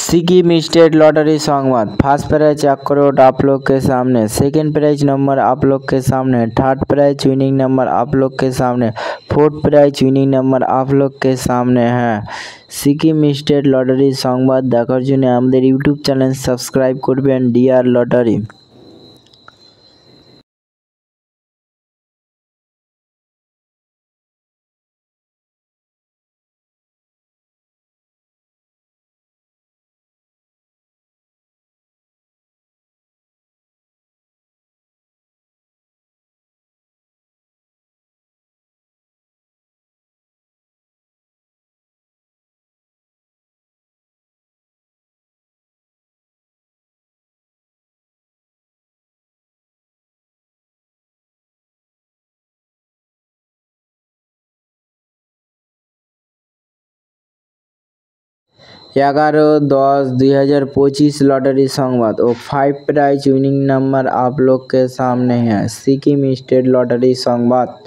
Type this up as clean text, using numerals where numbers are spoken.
Sikkim state lottery संवाद। First prize 1 crore आप लोग के सामने, सेकंड प्राइज नंबर आप लोग के सामने, थर्ड प्राइज विनिंग नंबर आप लोग के सामने, फोर्थ प्राइज विनिंग नंबर आप लोग के सामने है। सिक्किम स्टेट लॉटरी संवाद देखार जन्य आमादेर यूट्यूब चैनल सबस्क्राइब करबेन डिआर लॉटरी। एगारो 10-2025 लॉटरी संवाद और 5 प्राइज विनिंग नंबर आप लोग के सामने है। सिक्किम स्टेट लॉटरी संवाद।